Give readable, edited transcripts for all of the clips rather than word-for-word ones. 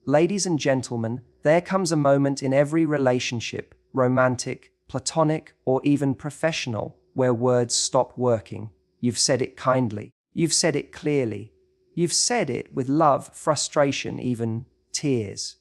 Ladies and gentlemen, there comes a moment in every relationship, romantic, platonic, or even professional, where words stop working. You've said it kindly. You've said it clearly. You've said it with love, frustration, even tears.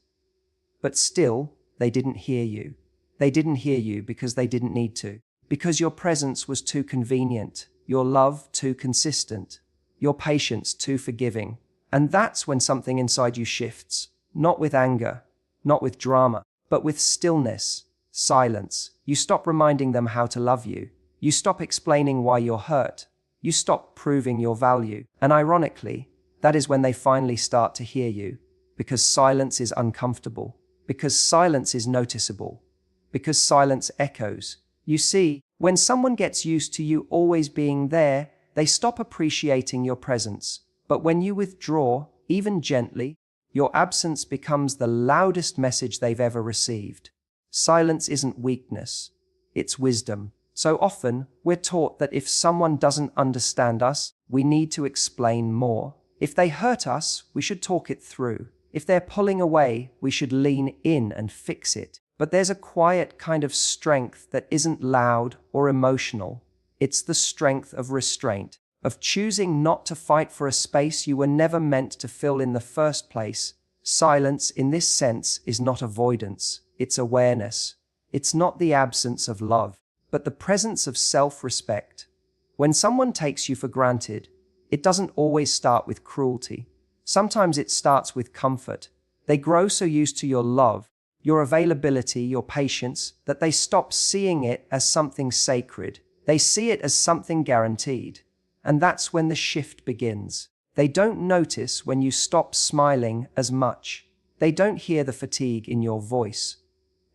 But still, they didn't hear you. They didn't hear you because they didn't need to. Because your presence was too convenient, your love too consistent, your patience too forgiving. And that's when something inside you shifts. Not with anger, not with drama, but with stillness, silence. You stop reminding them how to love you. You stop explaining why you're hurt. You stop proving your value. And ironically, that is when they finally start to hear you. Because silence is uncomfortable. Because silence is noticeable. Because silence echoes. You see, when someone gets used to you always being there, they stop appreciating your presence. But when you withdraw, even gently, your absence becomes the loudest message they've ever received. Silence isn't weakness, it's wisdom. So often, we're taught that if someone doesn't understand us, we need to explain more. If they hurt us, we should talk it through. If they're pulling away, we should lean in and fix it. But there's a quiet kind of strength that isn't loud or emotional. It's the strength of restraint, of choosing not to fight for a space you were never meant to fill in the first place. Silence, in this sense, is not avoidance, it's awareness. It's not the absence of love, but the presence of self-respect. When someone takes you for granted, it doesn't always start with cruelty. Sometimes it starts with comfort. They grow so used to your love, your availability, your patience, that they stop seeing it as something sacred. They see it as something guaranteed. And that's when the shift begins. They don't notice when you stop smiling as much. They don't hear the fatigue in your voice.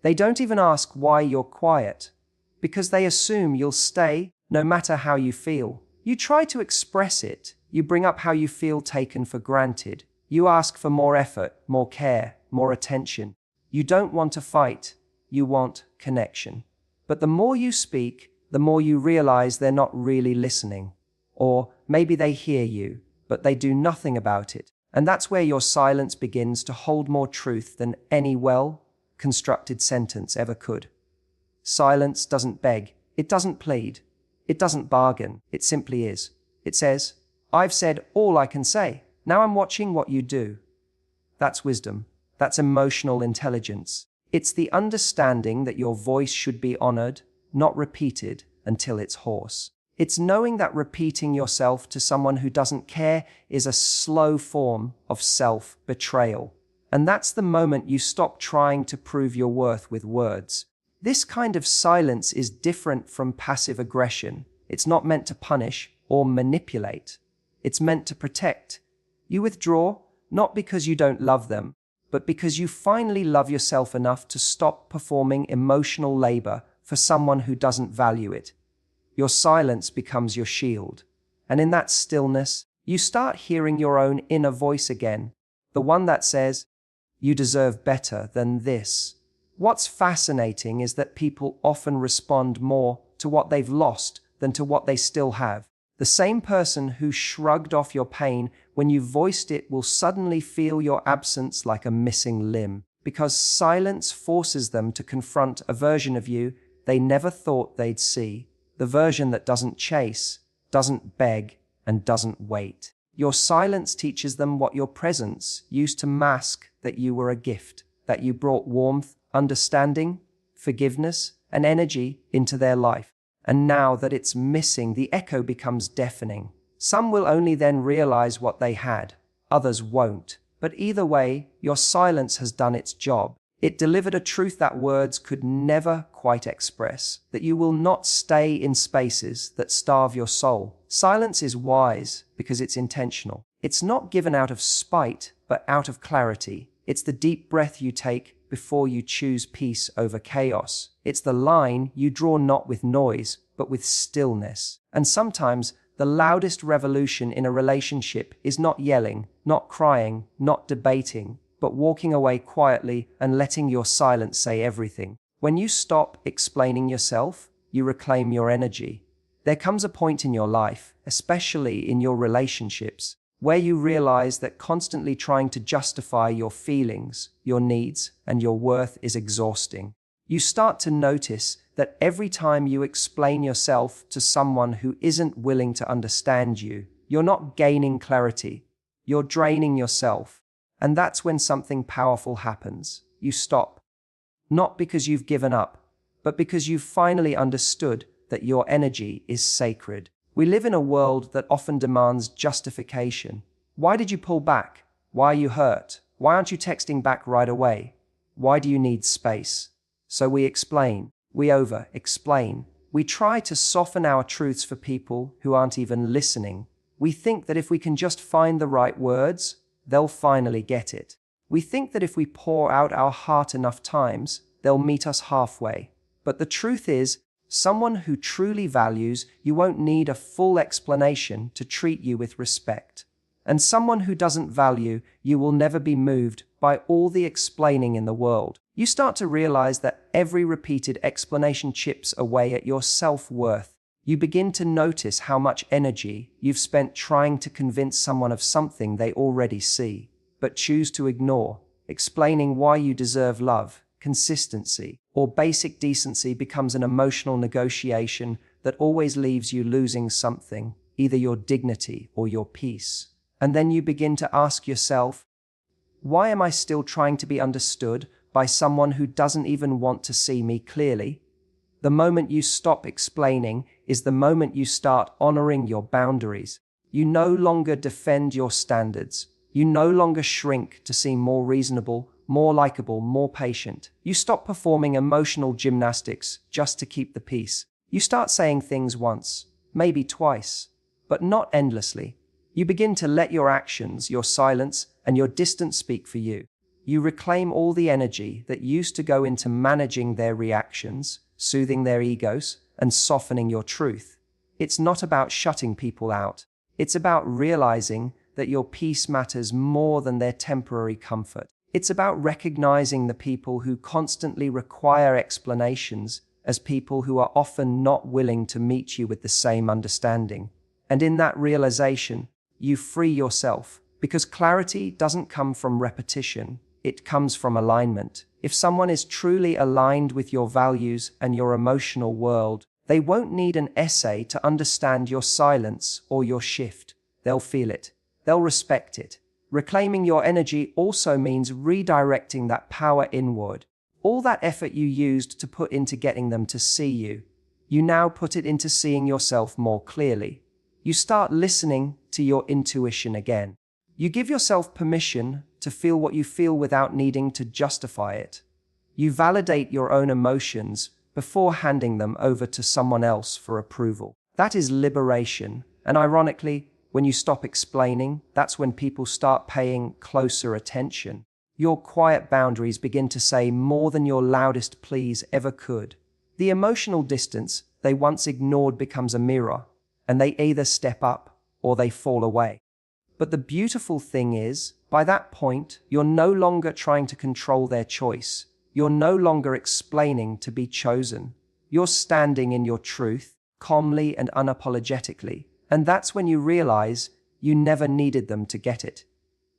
They don't even ask why you're quiet, because they assume you'll stay no matter how you feel. You try to express it. You bring up how you feel taken for granted. You ask for more effort, more care, more attention. You don't want to fight, you want connection. But the more you speak, the more you realize they're not really listening. Or maybe they hear you, but they do nothing about it. And that's where your silence begins to hold more truth than any well-constructed sentence ever could. Silence doesn't beg, it doesn't plead, it doesn't bargain, it simply is. It says, I've said all I can say, now I'm watching what you do. That's wisdom. That's emotional intelligence. It's the understanding that your voice should be honored, not repeated until it's hoarse. It's knowing that repeating yourself to someone who doesn't care is a slow form of self-betrayal. And that's the moment you stop trying to prove your worth with words. This kind of silence is different from passive aggression. It's not meant to punish or manipulate. It's meant to protect. You withdraw, not because you don't love them, but because you finally love yourself enough to stop performing emotional labor for someone who doesn't value it. Your silence becomes your shield. And in that stillness, you start hearing your own inner voice again, the one that says, you deserve better than this. What's fascinating is that people often respond more to what they've lost than to what they still have. The same person who shrugged off your pain when you voiced it will suddenly feel your absence like a missing limb, because silence forces them to confront a version of you they never thought they'd see. The version that doesn't chase, doesn't beg, and doesn't wait. Your silence teaches them what your presence used to mask, that you were a gift, that you brought warmth, understanding, forgiveness, and energy into their life. And now that it's missing, the echo becomes deafening. Some will only then realize what they had, others won't. But either way, your silence has done its job. It delivered a truth that words could never quite express, that you will not stay in spaces that starve your soul. Silence is wise because it's intentional. It's not given out of spite, but out of clarity. It's the deep breath you take before you choose peace over chaos. It's the line you draw not with noise, but with stillness. And sometimes the loudest revolution in a relationship is not yelling, not crying, not debating, but walking away quietly and letting your silence say everything. When you stop explaining yourself, you reclaim your energy. There comes a point in your life, especially in your relationships, where you realize that constantly trying to justify your feelings, your needs, and your worth is exhausting. You start to notice that every time you explain yourself to someone who isn't willing to understand you, you're not gaining clarity, you're draining yourself. And that's when something powerful happens. You stop. Not because you've given up, but because you've finally understood that your energy is sacred. We live in a world that often demands justification. Why did you pull back? Why are you hurt? Why aren't you texting back right away? Why do you need space? So we explain, we over-explain. We try to soften our truths for people who aren't even listening. We think that if we can just find the right words, they'll finally get it. We think that if we pour out our heart enough times, they'll meet us halfway. But the truth is, someone who truly values you won't need a full explanation to treat you with respect. And someone who doesn't value you will never be moved by all the explaining in the world. You start to realize that every repeated explanation chips away at your self-worth. You begin to notice how much energy you've spent trying to convince someone of something they already see, but choose to ignore. Explaining why you deserve love, consistency, or basic decency becomes an emotional negotiation that always leaves you losing something, either your dignity or your peace. And then you begin to ask yourself, why am I still trying to be understood by someone who doesn't even want to see me clearly? The moment you stop explaining is the moment you start honoring your boundaries. You no longer defend your standards. You no longer shrink to seem more reasonable, more likable, more patient. You stop performing emotional gymnastics just to keep the peace. You start saying things once, maybe twice, but not endlessly. You begin to let your actions, your silence, and your distance speak for you. You reclaim all the energy that used to go into managing their reactions, soothing their egos, and softening your truth. It's not about shutting people out. It's about realizing that your peace matters more than their temporary comfort. It's about recognizing the people who constantly require explanations as people who are often not willing to meet you with the same understanding. And in that realization, you free yourself, because clarity doesn't come from repetition. It comes from alignment. If someone is truly aligned with your values and your emotional world, they won't need an essay to understand your silence or your shift. They'll feel it. They'll respect it. Reclaiming your energy also means redirecting that power inward. All that effort you used to put into getting them to see you, you now put it into seeing yourself more clearly. You start listening to your intuition again. You give yourself permission to feel what you feel without needing to justify it. You validate your own emotions before handing them over to someone else for approval. That is liberation. And ironically, when you stop explaining, that's when people start paying closer attention. Your quiet boundaries begin to say more than your loudest pleas ever could. The emotional distance they once ignored becomes a mirror, and they either step up or they fall away. But the beautiful thing is, by that point, you're no longer trying to control their choice. You're no longer explaining to be chosen. You're standing in your truth, calmly and unapologetically. And that's when you realize you never needed them to get it.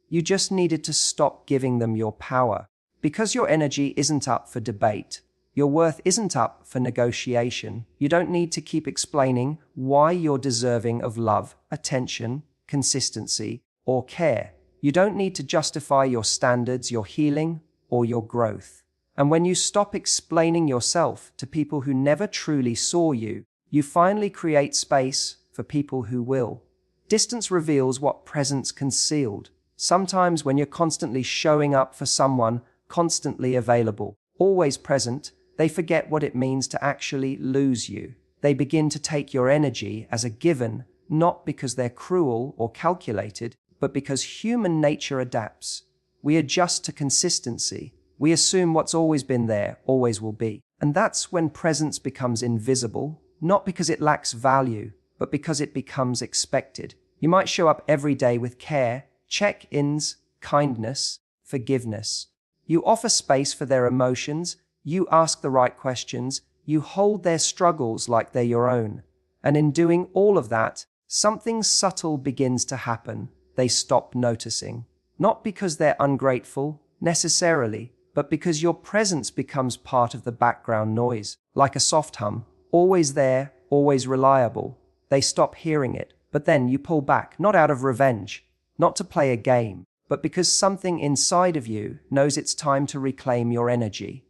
You just needed to stop giving them your power. Because your energy isn't up for debate. Your worth isn't up for negotiation. You don't need to keep explaining why you're deserving of love, attention, consistency, or care. You don't need to justify your standards, your healing, or your growth. And when you stop explaining yourself to people who never truly saw you, you finally create space for people who will. Distance reveals what presence concealed. Sometimes when you're constantly showing up for someone, constantly available, always present, they forget what it means to actually lose you. They begin to take your energy as a given, not because they're cruel or calculated, but because human nature adapts. We adjust to consistency. We assume what's always been there, always will be. And that's when presence becomes invisible, not because it lacks value, but because it becomes expected. You might show up every day with care, check-ins, kindness, forgiveness. You offer space for their emotions, you ask the right questions, you hold their struggles like they're your own. And in doing all of that, something subtle begins to happen. they stop noticing. Not because they're ungrateful, necessarily, but because your presence becomes part of the background noise, like a soft hum, always there, always reliable. They stop hearing it, but then you pull back, not out of revenge, not to play a game, but because something inside of you knows it's time to reclaim your energy.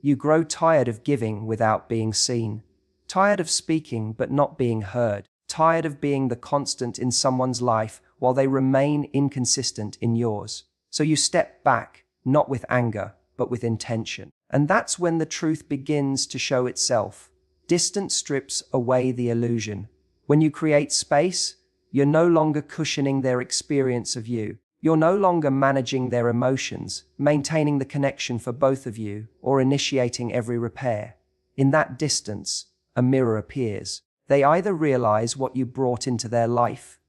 You grow tired of giving without being seen, tired of speaking but not being heard, tired of being the constant in someone's life while they remain inconsistent in yours. So you step back, not with anger, but with intention. And that's when the truth begins to show itself. Distance strips away the illusion. When you create space, you're no longer cushioning their experience of you. You're no longer managing their emotions, maintaining the connection for both of you, or initiating every repair. In that distance, a mirror appears. They either realize what you brought into their life,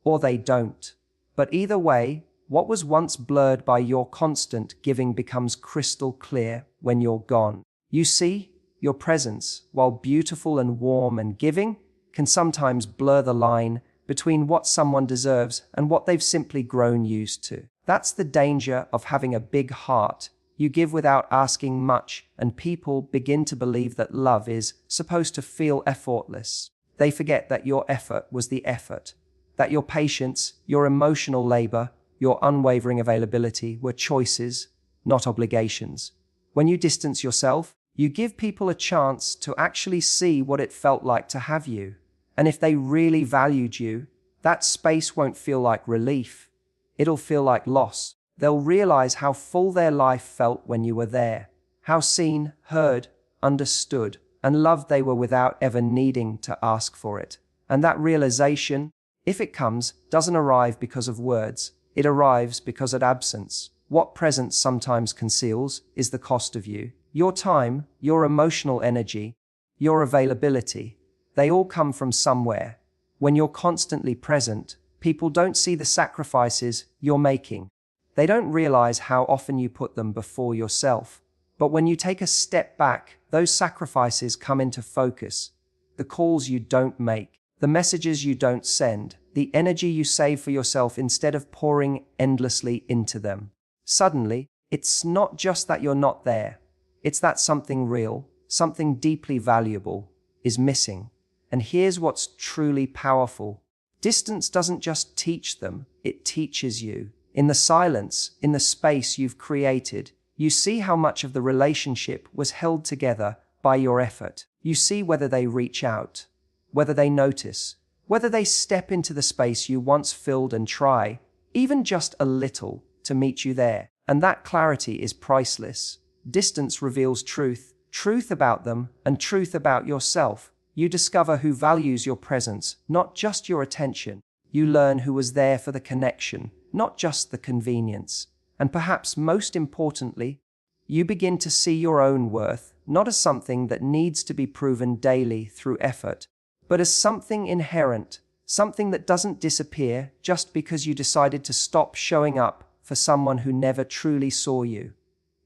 or they don't. But either way, what was once blurred by your constant giving becomes crystal clear when you're gone. You see, your presence, while beautiful and warm and giving, can sometimes blur the line between what someone deserves and what they've simply grown used to. That's the danger of having a big heart. You give without asking much, and people begin to believe that love is supposed to feel effortless. They forget that your effort was the effort, that your patience, your emotional labor, your unwavering availability were choices, not obligations. When you distance yourself, you give people a chance to actually see what it felt like to have you. And if they really valued you, that space won't feel like relief. It'll feel like loss. They'll realize how full their life felt when you were there, how seen, heard, understood, and loved they were without ever needing to ask for it. And that realization, if it comes, doesn't arrive because of words. It arrives because of absence. What presence sometimes conceals is the cost of you. Your time, your emotional energy, your availability. They all come from somewhere. When you're constantly present, people don't see the sacrifices you're making. They don't realize how often you put them before yourself. But when you take a step back, those sacrifices come into focus. The calls you don't make, the messages you don't send, the energy you save for yourself instead of pouring endlessly into them. Suddenly, it's not just that you're not there. It's that something real, something deeply valuable, is missing. And here's what's truly powerful. Distance doesn't just teach them, it teaches you. In the silence, in the space you've created, you see how much of the relationship was held together by your effort. You see whether they reach out, whether they notice, whether they step into the space you once filled and try, even just a little, to meet you there. And that clarity is priceless. Distance reveals truth, truth about them, and truth about yourself. You discover who values your presence, not just your attention. You learn who was there for the connection, not just the convenience. And perhaps most importantly, you begin to see your own worth, not as something that needs to be proven daily through effort, but as something inherent, something that doesn't disappear just because you decided to stop showing up for someone who never truly saw you.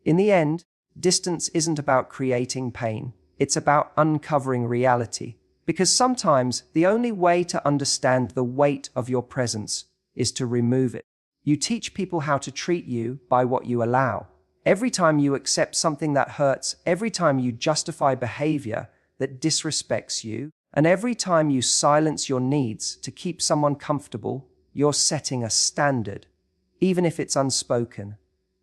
In the end, distance isn't about creating pain. It's about uncovering reality, because sometimes the only way to understand the weight of your presence is to remove it. You teach people how to treat you by what you allow. Every time you accept something that hurts, every time you justify behavior that disrespects you, and every time you silence your needs to keep someone comfortable, you're setting a standard, even if it's unspoken.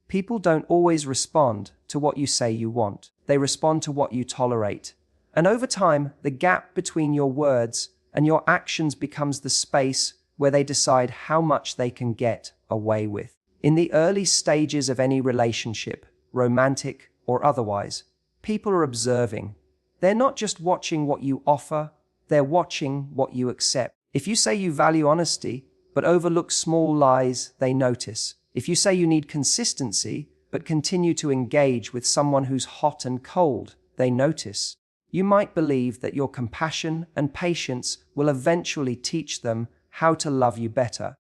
People don't always respond to what you say you want. They respond to what you tolerate. And over time, the gap between your words and your actions becomes the space where they decide how much they can get away with. In the early stages of any relationship, romantic or otherwise, people are observing. They're not just watching what you offer, they're watching what you accept. If you say you value honesty, but overlook small lies, they notice. If you say you need consistency, but continue to engage with someone who's hot and cold, they notice. You might believe that your compassion and patience will eventually teach them how to love you better.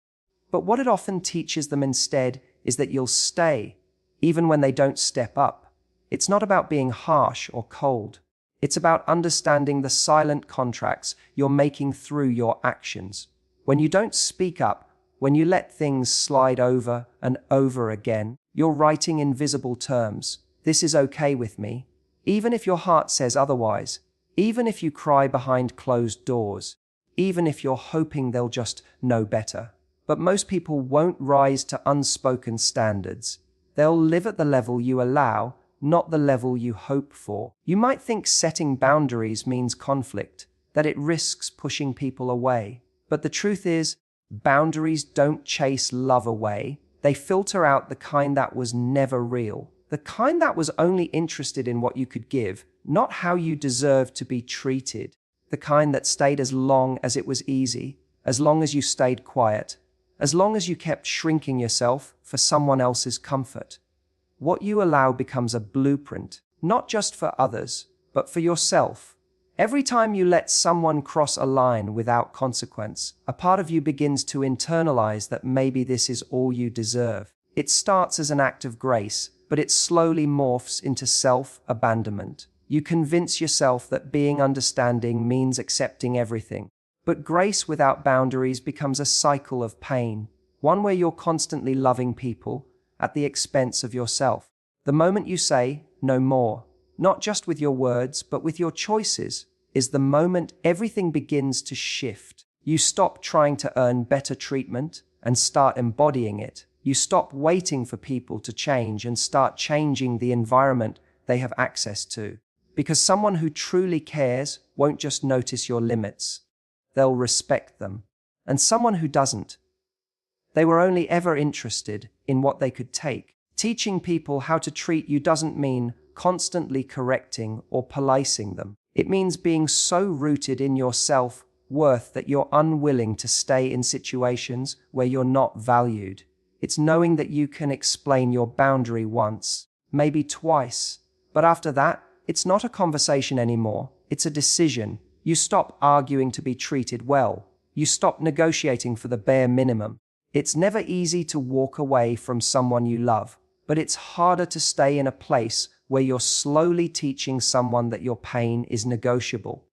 But what it often teaches them instead is that you'll stay, even when they don't step up. It's not about being harsh or cold. It's about understanding the silent contracts you're making through your actions. When you don't speak up, When you let things slide over and over again, you're writing in visible terms, "This is okay with me," even if your heart says otherwise, even if you cry behind closed doors, even if you're hoping they'll just know better. But most people won't rise to unspoken standards. They'll live at the level you allow, not the level you hope for. You might think setting boundaries means conflict, that it risks pushing people away. But the truth is, boundaries don't chase love away. They filter out the kind that was never real, the kind that was only interested in what you could give, not how you deserve to be treated, the kind that stayed as long as it was easy, as long as you stayed quiet, as long as you kept shrinking yourself for someone else's comfort. What you allow becomes a blueprint, not just for others, but for yourself. Every time you let someone cross a line without consequence, a part of you begins to internalize that maybe this is all you deserve. It starts as an act of grace, but it slowly morphs into self-abandonment. You convince yourself that being understanding means accepting everything. But grace without boundaries becomes a cycle of pain, one where you're constantly loving people at the expense of yourself. The moment you say, "No more," not just with your words, but with your choices, is the moment everything begins to shift. You stop trying to earn better treatment and start embodying it. You stop waiting for people to change and start changing the environment they have access to. Because someone who truly cares won't just notice your limits. They'll respect them. And someone who doesn't, they were only ever interested in what they could take. Teaching people how to treat you doesn't mean constantly correcting or policing them. It means being so rooted in your self-worth that you're unwilling to stay in situations where you're not valued. It's knowing that you can explain your boundary once, maybe twice, but after that, it's not a conversation anymore. It's a decision. You stop arguing to be treated well. You stop negotiating for the bare minimum. It's never easy to walk away from someone you love, but it's harder to stay in a place where you're slowly teaching someone that your pain is negotiable,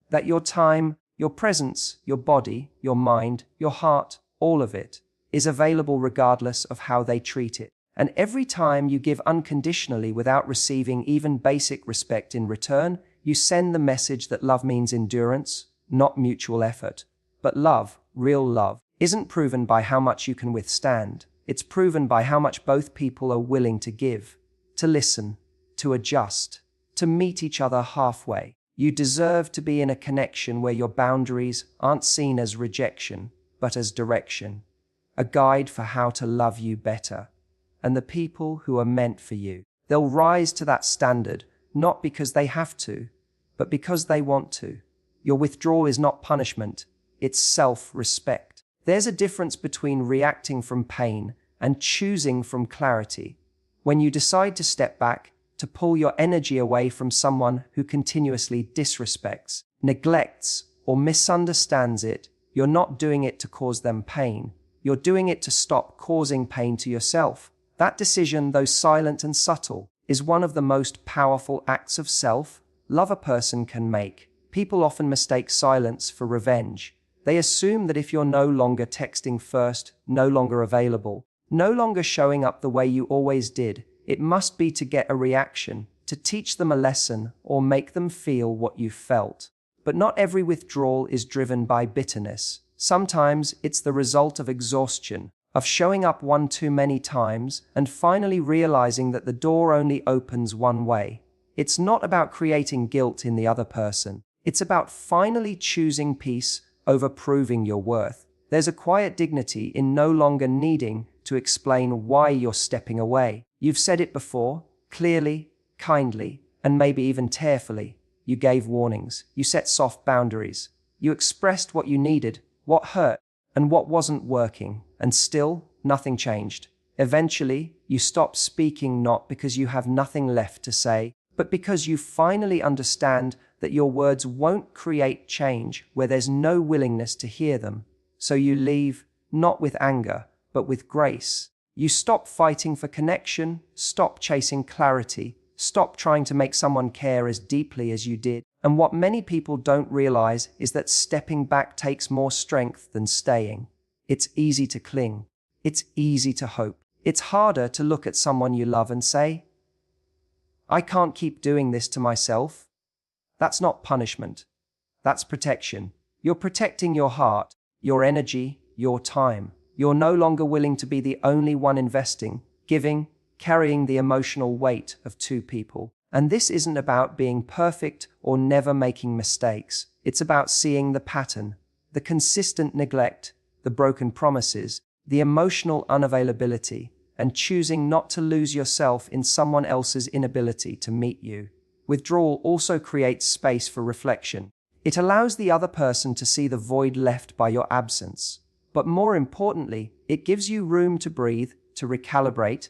that your time, your presence, your body, your mind, your heart, all of it, is available regardless of how they treat it. And every time you give unconditionally without receiving even basic respect in return, you send the message that love means endurance, not mutual effort. But love, real love, isn't proven by how much you can withstand. It's proven by how much both people are willing to give, to listen, to adjust, to meet each other halfway. You deserve to be in a connection where your boundaries aren't seen as rejection, but as direction, a guide for how to love you better. And the people who are meant for you, they'll rise to that standard, not because they have to, but because they want to. Your withdrawal is not punishment, it's self-respect. There's a difference between reacting from pain and choosing from clarity. When you decide to step back, to pull your energy away from someone who continuously disrespects, neglects, or misunderstands it, you're not doing it to cause them pain. You're doing it to stop causing pain to yourself. That decision, though silent and subtle, is one of the most powerful acts of self-love a person can make. People often mistake silence for revenge. They assume that if you're no longer texting first, no longer available, no longer showing up the way you always did, it must be to get a reaction, to teach them a lesson, or make them feel what you felt. But not every withdrawal is driven by bitterness. Sometimes it's the result of exhaustion, of showing up one too many times and finally realizing that the door only opens one way. It's not about creating guilt in the other person. It's about finally choosing peace over proving your worth. There's a quiet dignity in no longer needing to explain why you're stepping away. You've said it before, clearly, kindly, and maybe even tearfully. You gave warnings. You set soft boundaries. You expressed what you needed, what hurt, and what wasn't working, and still, nothing changed. Eventually, you stopped speaking not because you have nothing left to say, but because you finally understand that your words won't create change where there's no willingness to hear them. So you leave, not with anger, but with grace. You stop fighting for connection, stop chasing clarity, stop trying to make someone care as deeply as you did. And what many people don't realize is that stepping back takes more strength than staying. It's easy to cling. It's easy to hope. It's harder to look at someone you love and say, I can't keep doing this to myself. That's not punishment. That's protection. You're protecting your heart, your energy, your time. You're no longer willing to be the only one investing, giving, carrying the emotional weight of two people. And this isn't about being perfect or never making mistakes. It's about seeing the pattern, the consistent neglect, the broken promises, the emotional unavailability, and choosing not to lose yourself in someone else's inability to meet you. Withdrawal also creates space for reflection. It allows the other person to see the void left by your absence. But more importantly, it gives you room to breathe, to recalibrate,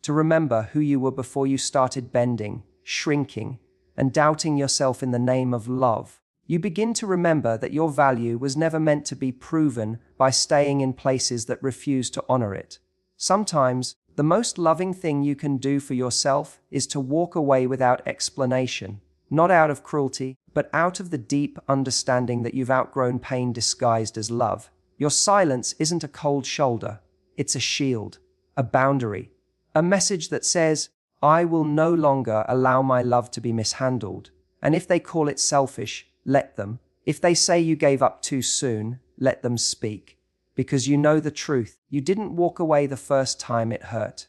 to remember who you were before you started bending, shrinking, and doubting yourself in the name of love. You begin to remember that your value was never meant to be proven by staying in places that refuse to honor it. Sometimes, the most loving thing you can do for yourself is to walk away without explanation, not out of cruelty, but out of the deep understanding that you've outgrown pain disguised as love. Your silence isn't a cold shoulder, it's a shield, a boundary, a message that says, I will no longer allow my love to be mishandled. And if they call it selfish, let them. If they say you gave up too soon, let them speak. Because you know the truth. You didn't walk away the first time it hurt.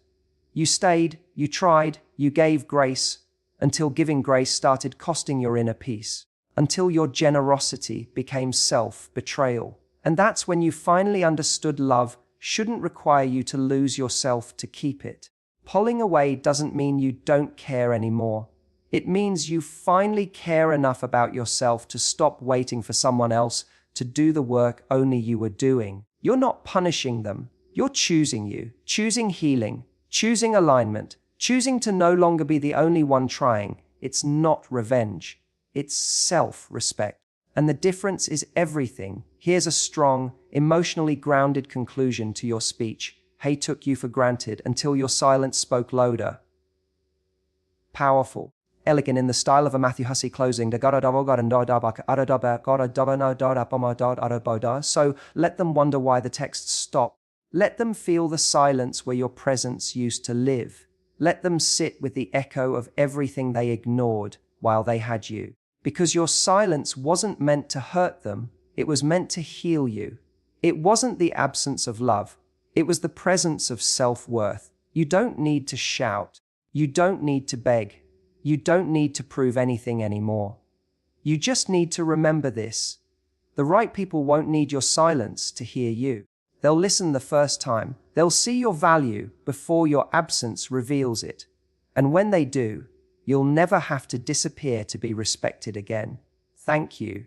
You stayed, you tried, you gave grace, until giving grace started costing your inner peace, until your generosity became self-betrayal. And that's when you finally understood love shouldn't require you to lose yourself to keep it. Pulling away doesn't mean you don't care anymore. It means you finally care enough about yourself to stop waiting for someone else to do the work only you were doing. You're not punishing them. You're choosing you, choosing healing, choosing alignment, choosing to no longer be the only one trying. It's not revenge. It's self-respect. And the difference is everything. Here's a strong, emotionally grounded conclusion to your speech. Hey took you for granted until your silence spoke louder. Powerful. Elegant in the style of a Matthew Hussey closing. So let them wonder why the text stopped. Let them feel the silence where your presence used to live. Let them sit with the echo of everything they ignored while they had you. Because your silence wasn't meant to hurt them, it was meant to heal you. It wasn't the absence of love, it was the presence of self-worth. You don't need to shout. You don't need to beg. You don't need to prove anything anymore. You just need to remember this. The right people won't need your silence to hear you. They'll listen the first time. They'll see your value before your absence reveals it. And when they do, you'll never have to disappear to be respected again. Thank you.